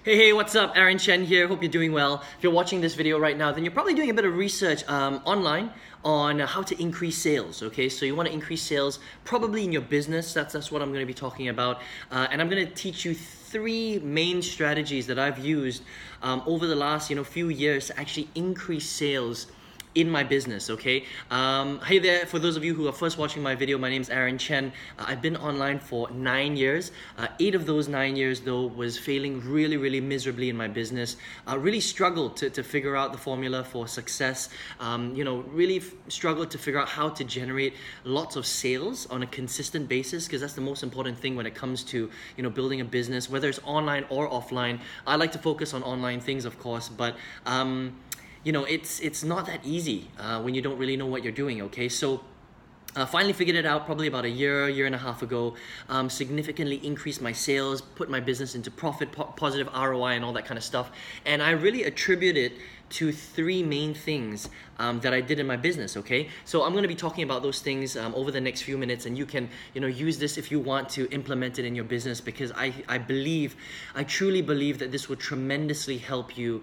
Hey, what's up? Aaron Chen here. Hope you're doing well. If you're watching this video right now, then you're probably doing a bit of research online on how to increase sales, okay? So you want to increase sales probably in your business. That's what I'm going to be talking about. And I'm going to teach you three main strategies that I've used over the last few years to actually increase sales in my business, okay? Hey there, for those of you who are first watching my video, my name is Aaron Chen. I've been online for 9 years. 8 of those 9 years though was failing really miserably in my business. Really struggled to figure out the formula for success. Really struggled to figure out how to generate lots of sales on a consistent basis, because that's the most important thing when it comes to building a business, whether it's online or offline. I like to focus on online things, of course, but it's not that easy when you don't really know what you're doing, okay? So finally figured it out probably about a year and a half ago. Significantly increased my sales, put my business into profit, positive ROI and all that kind of stuff. And I really attribute it to three main things that I did in my business, okay? So I'm going to be talking about those things over the next few minutes, and you can use this if you want to implement it in your business, because I truly believe that this will tremendously help you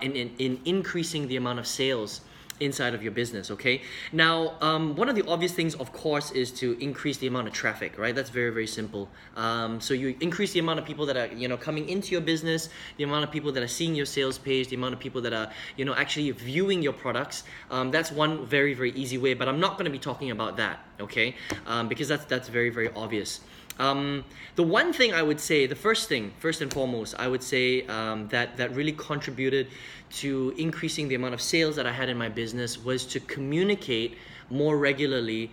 in increasing the amount of sales inside of your business, okay? Now, one of the obvious things, of course, is to increase the amount of traffic, right? That's very simple. So you increase the amount of people that are, coming into your business, the amount of people that are seeing your sales page, the amount of people that are, actually viewing your products. That's one very easy way, but I'm not going to be talking about that, okay? Because that's very obvious. The one thing I would say, first and foremost, I would say that really contributed to increasing the amount of sales that I had in my business was to communicate more regularly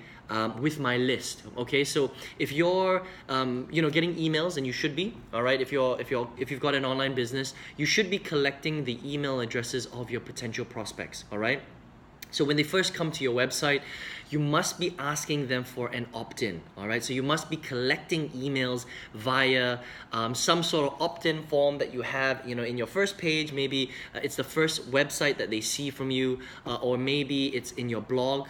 with my list. Okay, so if you're getting emails, and you should be, all right, if you've got an online business, you should be collecting the email addresses of your potential prospects, all right? So when they first come to your website, you must be asking them for an opt-in, all right? So you must be collecting emails via some sort of opt-in form that you have, in your first page. Maybe it's the first website that they see from you, or maybe it's in your blog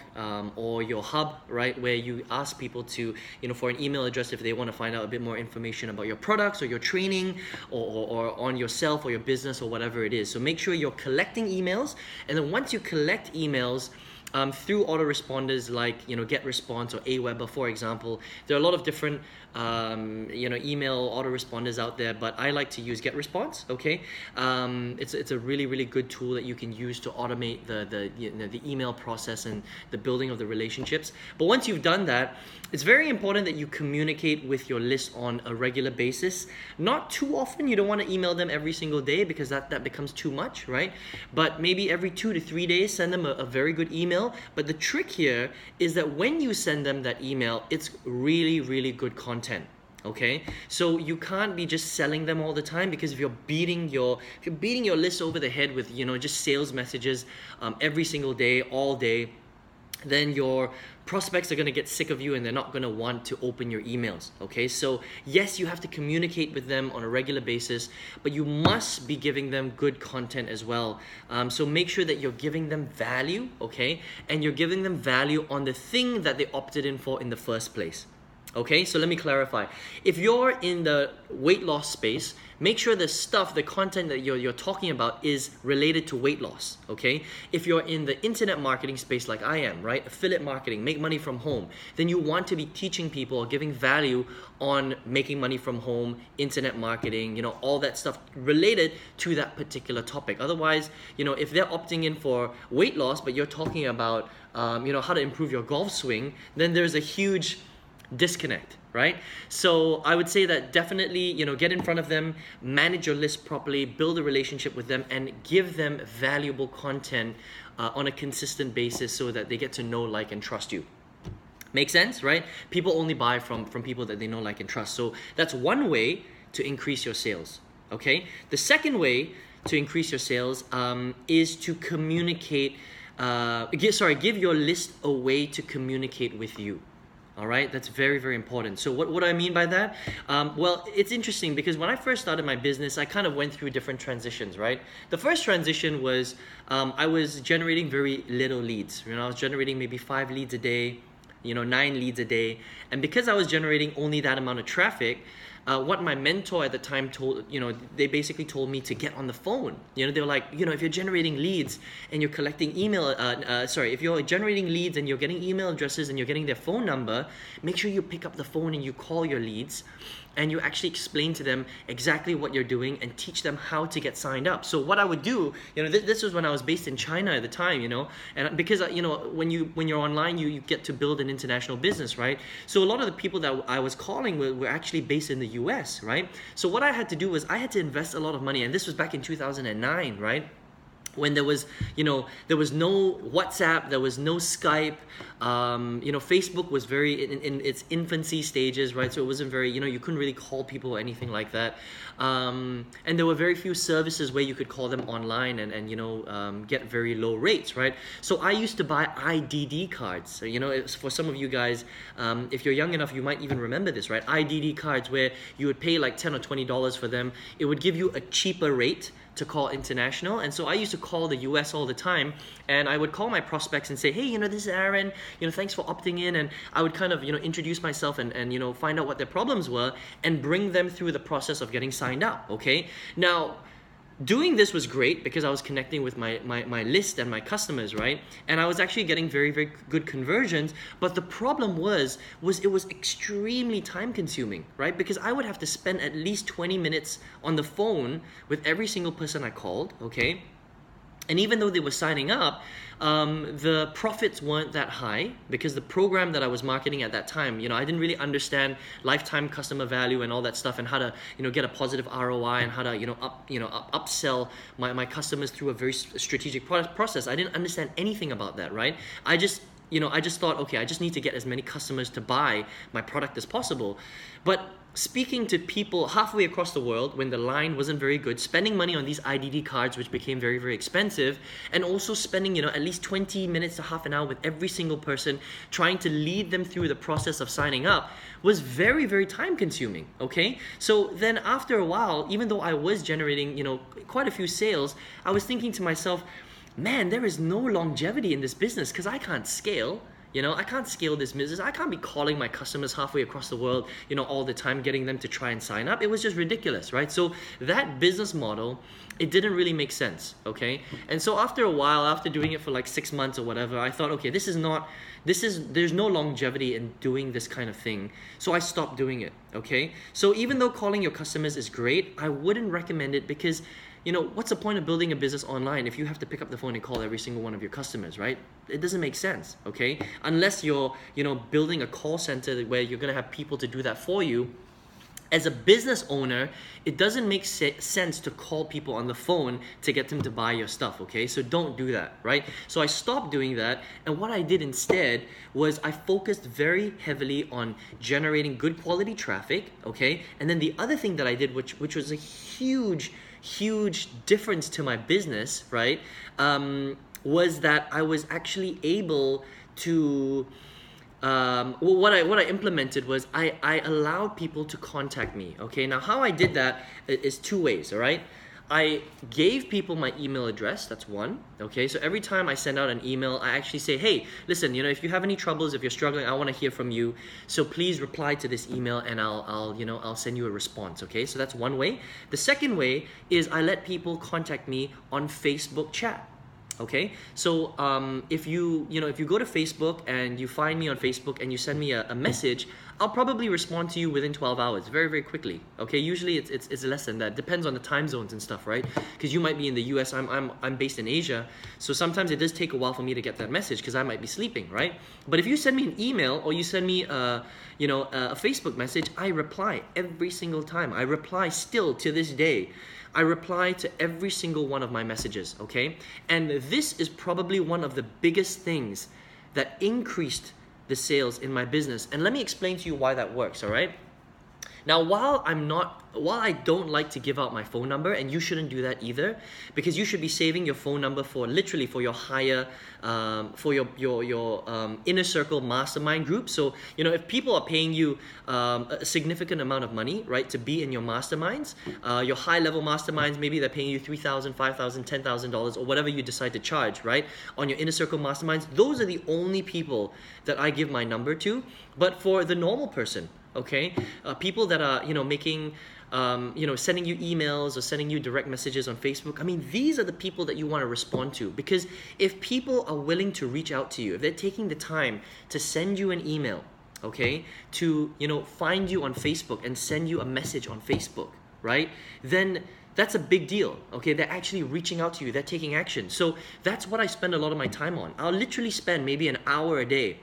or your hub, right? Where you ask people to, for an email address if they want to find out a bit more information about your products or your training or on yourself or your business or whatever it is. So make sure you're collecting emails, and then once you collect emails, through autoresponders like GetResponse or Aweber, for example. There are a lot of different email autoresponders out there, but I like to use GetResponse. Okay, it's a really good tool that you can use to automate the email process and the building of the relationships. But once you've done that, it's very important that you communicate with your list on a regular basis. Not too often. You don't want to email them every single day, because that becomes too much, right? But maybe every 2 to 3 days, send them a very good email. But the trick here is that when you send them that email, it's really good content. Okay, so you can't be just selling them all the time, because if you're beating your list over the head with just sales messages every single day, all day, then your prospects are going to get sick of you and they're not going to want to open your emails, okay? So yes, you have to communicate with them on a regular basis, but you must be giving them good content as well. So make sure that you're giving them value, okay? And you're giving them value on the thing that they opted in for in the first place. Okay, so let me clarify. If you're in the weight loss space, make sure the content that you're talking about is related to weight loss, okay? If you're in the internet marketing space like I am, right? Affiliate marketing, make money from home, then you want to be teaching people or giving value on making money from home, internet marketing, all that stuff related to that particular topic. Otherwise, if they're opting in for weight loss, but you're talking about, how to improve your golf swing, then there's a huge disconnect, right? So I would say that definitely, get in front of them, manage your list properly, build a relationship with them, and give them valuable content on a consistent basis so that they get to know, like, and trust you. Make sense, right? People only buy from people that they know, like, and trust. So that's one way to increase your sales, okay? The second way to increase your sales is to communicate, give your list a way to communicate with you. All right, that's very important. So what do I mean by that? Well, it's interesting because when I first started my business, I kind of went through different transitions, right? The first transition was I was generating very little leads. I was generating maybe 5 leads a day, 9 leads a day. And because I was generating only that amount of traffic, what my mentor at the time told, they basically told me to get on the phone. They were like, if you're generating leads and you're collecting if you're generating leads and you're getting email addresses and you're getting their phone number, make sure you pick up the phone and you call your leads and you actually explain to them exactly what you're doing and teach them how to get signed up. So what I would do, this was when I was based in China at the time, and because when you're online, you get to build an international business, right? So a lot of the people that I was calling were actually based in the US, right? So what I had to do was I had to invest a lot of money, and this was back in 2009, right? When there was no WhatsApp, there was no Skype, Facebook was very in its infancy stages, right? So it wasn't very, you couldn't really call people or anything like that. And there were very few services where you could call them online and get very low rates, right? So I used to buy IDD cards. So, for some of you guys, if you're young enough, you might even remember this, right? IDD cards where you would pay like $10 or $20 for them. It would give you a cheaper rate to call international. And so I used to call the US all the time, and I would call my prospects and say, hey, this is Aaron, thanks for opting in. And I would kind of, introduce myself and find out what their problems were and bring them through the process of getting signed up, okay? Now, doing this was great because I was connecting with my list and my customers, right? And I was actually getting very, very good conversions. But the problem was it was extremely time consuming, right? Because I would have to spend at least 20 minutes on the phone with every single person I called, okay? And even though they were signing up, the profits weren't that high because the program that I was marketing at that time, I didn't really understand lifetime customer value and all that stuff, and how to, get a positive ROI, and how to, upsell my customers through a very strategic process. I didn't understand anything about that, right? I just thought, okay, I just need to get as many customers to buy my product as possible. But speaking to people halfway across the world when the line wasn't very good, spending money on these IDD cards, which became very, very expensive, and also spending, at least 20 minutes to half an hour with every single person, trying to lead them through the process of signing up, was very, very time consuming, okay? So then after a while, even though I was generating, quite a few sales, I was thinking to myself, man, there is no longevity in this business because I can't scale. I can't scale this business. I can't be calling my customers halfway across the world, all the time, getting them to try and sign up. It was just ridiculous, right? So that business model, it didn't really make sense, okay? And so after a while, after doing it for like 6 months or whatever, I thought, okay, there's no longevity in doing this kind of thing. So I stopped doing it, okay? So even though calling your customers is great, I wouldn't recommend it because what's the point of building a business online if you have to pick up the phone and call every single one of your customers, right? It doesn't make sense, okay? Unless you're, building a call center where you're gonna have people to do that for you. As a business owner, it doesn't make sense to call people on the phone to get them to buy your stuff, okay? So don't do that, right? So I stopped doing that, and what I did instead was I focused very heavily on generating good quality traffic, okay? And then the other thing that I did, which was a huge difference to my business, right, was that I was actually able to what I implemented was I allowed people to contact me, okay? Now, how I did that is two ways, all right? I gave people my email address, that's one, okay? So every time I send out an email, I actually say, hey, listen, if you have any troubles, if you're struggling, I want to hear from you. So please reply to this email and I'll send you a response, okay? So that's one way. The second way is I let people contact me on Facebook chat. Okay, so if you go to Facebook and you find me on Facebook and you send me a message, I'll probably respond to you within 12 hours, very, very quickly. Okay, usually it's less than that. Depends on the time zones and stuff, right? Because you might be in the US, I'm based in Asia, so sometimes it does take a while for me to get that message because I might be sleeping, right? But if you send me an email or you send me a Facebook message, I reply every single time. I reply still to this day. I reply to every single one of my messages, okay? And this is probably one of the biggest things that increased the sales in my business. And let me explain to you why that works, all right? Now, while I don't like to give out my phone number, and you shouldn't do that either, because you should be saving your phone number for literally for your higher, for your inner circle mastermind group. So, if people are paying you a significant amount of money, right, to be in your masterminds, your high level masterminds, maybe they're paying you $3,000, $5,000, $10,000, or whatever you decide to charge, right, on your inner circle masterminds, those are the only people that I give my number to. But for the normal person, okay? People that are, making, sending you emails or sending you direct messages on Facebook. I mean, these are the people that you want to respond to, because if people are willing to reach out to you, if they're taking the time to send you an email, okay, to, find you on Facebook and send you a message on Facebook, right? Then that's a big deal, okay? They're actually reaching out to you, they're taking action. So that's what I spend a lot of my time on. I'll literally spend maybe an hour a day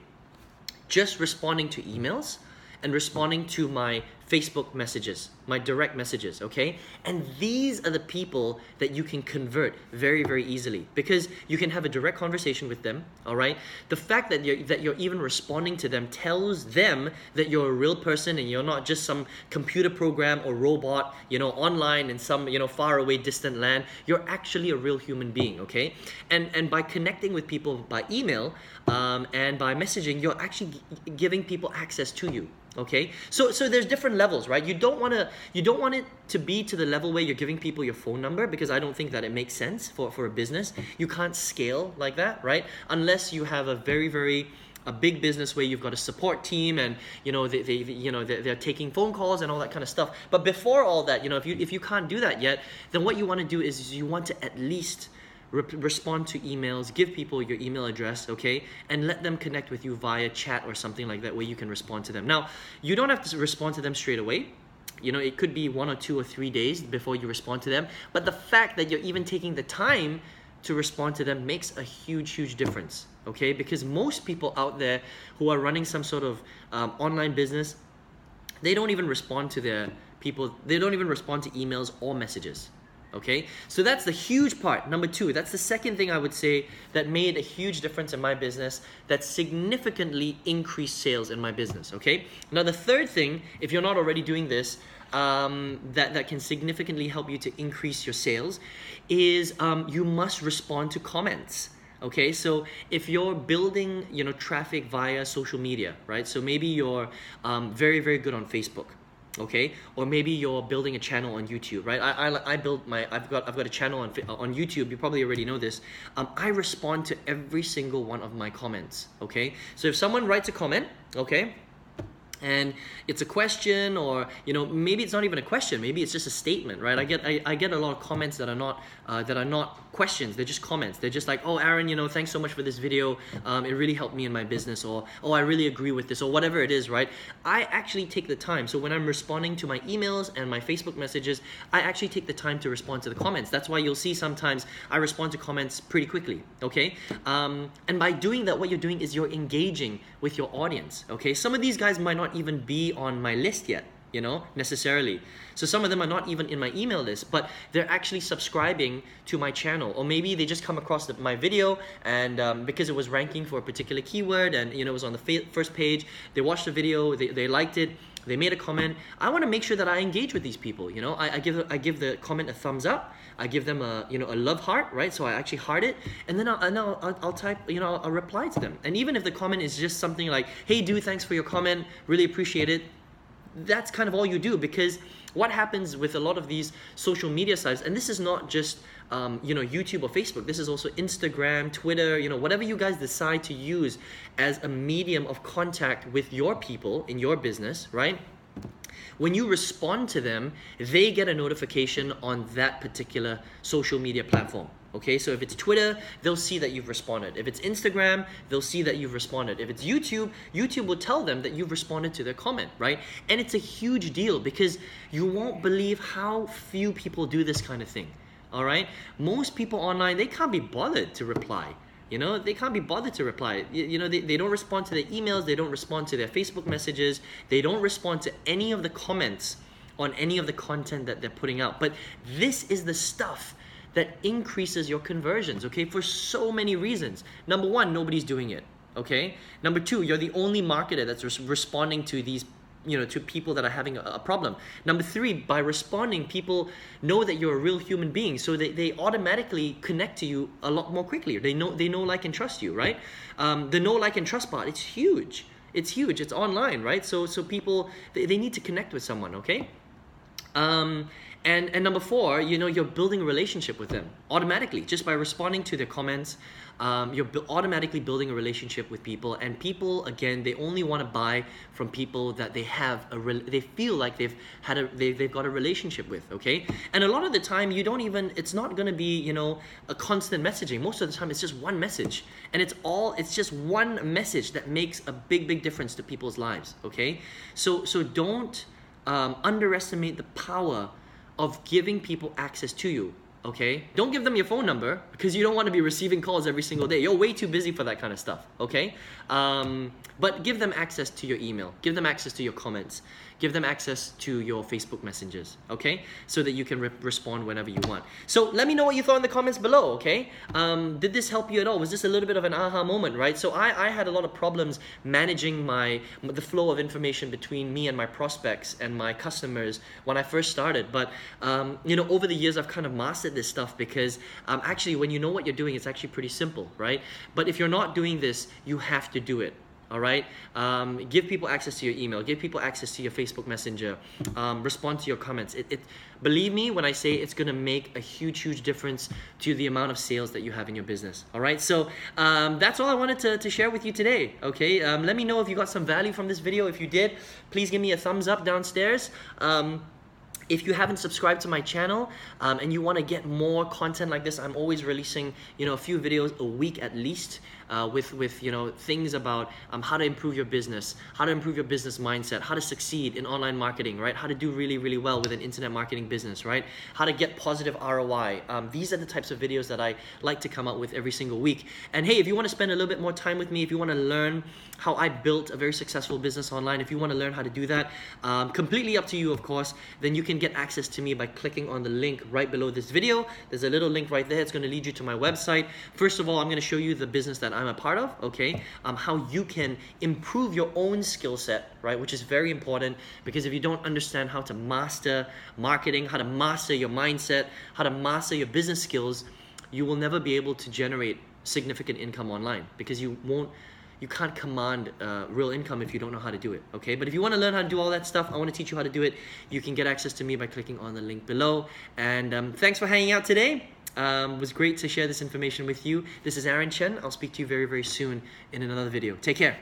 just responding to emails and responding to my Facebook messages, my direct messages, okay? And these are the people that you can convert very, very easily, because you can have a direct conversation with them, all right? The fact that you're even responding to them tells them that you're a real person and you're not just some computer program or robot, online in some, far away distant land. You're actually a real human being, okay? And by connecting with people by email and by messaging, you're actually giving people access to you. Okay, so there's different levels, right? You don't want it to be to the level where you're giving people your phone number, because I don't think that it makes sense for a business. You can't scale like that, right? Unless you have a very, very a big business where you've got a support team and they're taking phone calls and all that kind of stuff. But before all that, if you can't do that yet, then what you want to do is you want to at least respond to emails, give people your email address, okay, and let them connect with you via chat or something like that where you can respond to them. Now, you don't have to respond to them straight away. It could be 1 or 2 or 3 days before you respond to them, but the fact that you're even taking the time to respond to them makes a huge, huge difference, okay? Because most people out there who are running some sort of online business, they don't even respond to their people, they don't even respond to emails or messages. Okay, so that's the huge part. Number 2, that's the second thing I would say that made a huge difference in my business, that significantly increased sales in my business. Okay, now the third thing, if you're not already doing this, that can significantly help you to increase your sales is you must respond to comments. Okay, so if you're building traffic via social media, right? So maybe you're very, very good on Facebook. Okay, or maybe you're building a channel on YouTube, right? I've got a channel on YouTube. You probably already know this. I respond to every single one of my comments. Okay, so if someone writes a comment, okay, and it's a question, or maybe it's not even a question, maybe it's just a statement, right? I get a lot of comments that are not questions, they're just comments. They're just like, oh Aaron, thanks so much for this video, it really helped me in my business, or oh I really agree with this, or whatever it is, right? I actually take the time. So when I'm responding to my emails and my Facebook messages, I actually take the time to respond to the comments. That's why you'll see sometimes I respond to comments pretty quickly, okay? And by doing that, what you're doing is you're engaging with your audience, okay? Some of these guys might not even be on my list yet, necessarily. So some of them are not even in my email list, but they're actually subscribing to my channel. Or maybe they just come across my video and because it was ranking for a particular keyword and it was on the first page, they watched the video, they liked it, they made a comment. I want to make sure that I engage with these people. I give the comment a thumbs up. I give them a love heart, right? So I actually heart it, and then I'll type, I'll reply to them. And even if the comment is just something like, "Hey dude, thanks for your comment, really appreciate it," that's kind of all you do. Because what happens with a lot of these social media sites, and this is not just YouTube or Facebook, this is also Instagram, Twitter, whatever you guys decide to use as a medium of contact with your people in your business, right? When you respond to them, they get a notification on that particular social media platform. Okay, so if it's Twitter, they'll see that you've responded. If it's Instagram, they'll see that you've responded. If it's YouTube, YouTube will tell them that you've responded to their comment, right? And it's a huge deal, because you won't believe how few people do this kind of thing, all right? Most people online, they can't be bothered to reply. They can't be bothered to reply. They don't respond to their emails, they don't respond to their Facebook messages, they don't respond to any of the comments on any of the content that they're putting out. But this is the stuff that increases your conversions, okay, for so many reasons. Number 1, nobody's doing it, okay? Number 2, you're the only marketer that's responding to these, to people that are having a problem. Number 3, by responding, people know that you're a real human being, so they automatically connect to you a lot more quickly. They know, like, and trust you, right? The know, like, and trust part, it's huge. It's huge. It's online, right? So people, they need to connect with someone, okay? And number 4, you know, you're building a relationship with them automatically just by responding to their comments. You're automatically building a relationship with people, and people, again, they only want to buy from people that they have they feel like they've got a relationship with, okay? And a lot of the time, it's not going to be, you know, a constant messaging. Most of the time, it's just one message, and it's just one message that makes a big difference to people's lives, okay? So don't underestimate the power of giving people access to you. Okay, don't give them your phone number because you don't want to be receiving calls every single day. You're way too busy for that kind of stuff. Okay, but give them access to your email, give them access to your comments, give them access to your Facebook messages. Okay, so that you can respond whenever you want. So let me know what you thought in the comments below. Okay, did this help you at all? Was this a little bit of an aha moment, right? So I had a lot of problems managing the flow of information between me and my prospects and my customers when I first started. But you know, over the years, I've kind of mastered this stuff because actually, when you know what you're doing, it's actually pretty simple, right? But if you're not doing this, you have to do it. All right, give people access to your email, give people access to your Facebook Messenger, respond to your comments. Believe me when I say it's gonna make a huge difference to the amount of sales that you have in your business. All right, so that's all I wanted to share with you today. Okay, let me know if you got some value from this video. If you did, please give me a thumbs up downstairs. If you haven't subscribed to my channel and you want to get more content like this, I'm always releasing, you know, a few videos a week at least with you know, things about how to improve your business, how to improve your business mindset, how to succeed in online marketing, right? How to do really well with an internet marketing business, right? How to get positive ROI. These are the types of videos that I like to come out with every single week. And hey, if you want to spend a little bit more time with me, if you want to learn how I built a very successful business online, if you want to learn how to do that, completely up to you, of course, then you can get access to me by clicking on the link right below this video. There's a little link right there. It's going to lead you to my website. First of all, I'm going to show you the business that I'm a part of, okay? How you can improve your own skill set, right? Which is very important, because if you don't understand how to master marketing, how to master your mindset, how to master your business skills, you will never be able to generate significant income online, because you can't command real income if you don't know how to do it, okay? But if you want to learn how to do all that stuff, I want to teach you how to do it. You can get access to me by clicking on the link below. And thanks for hanging out today. It was great to share this information with you. This is Aaron Chen. I'll speak to you very soon in another video. Take care.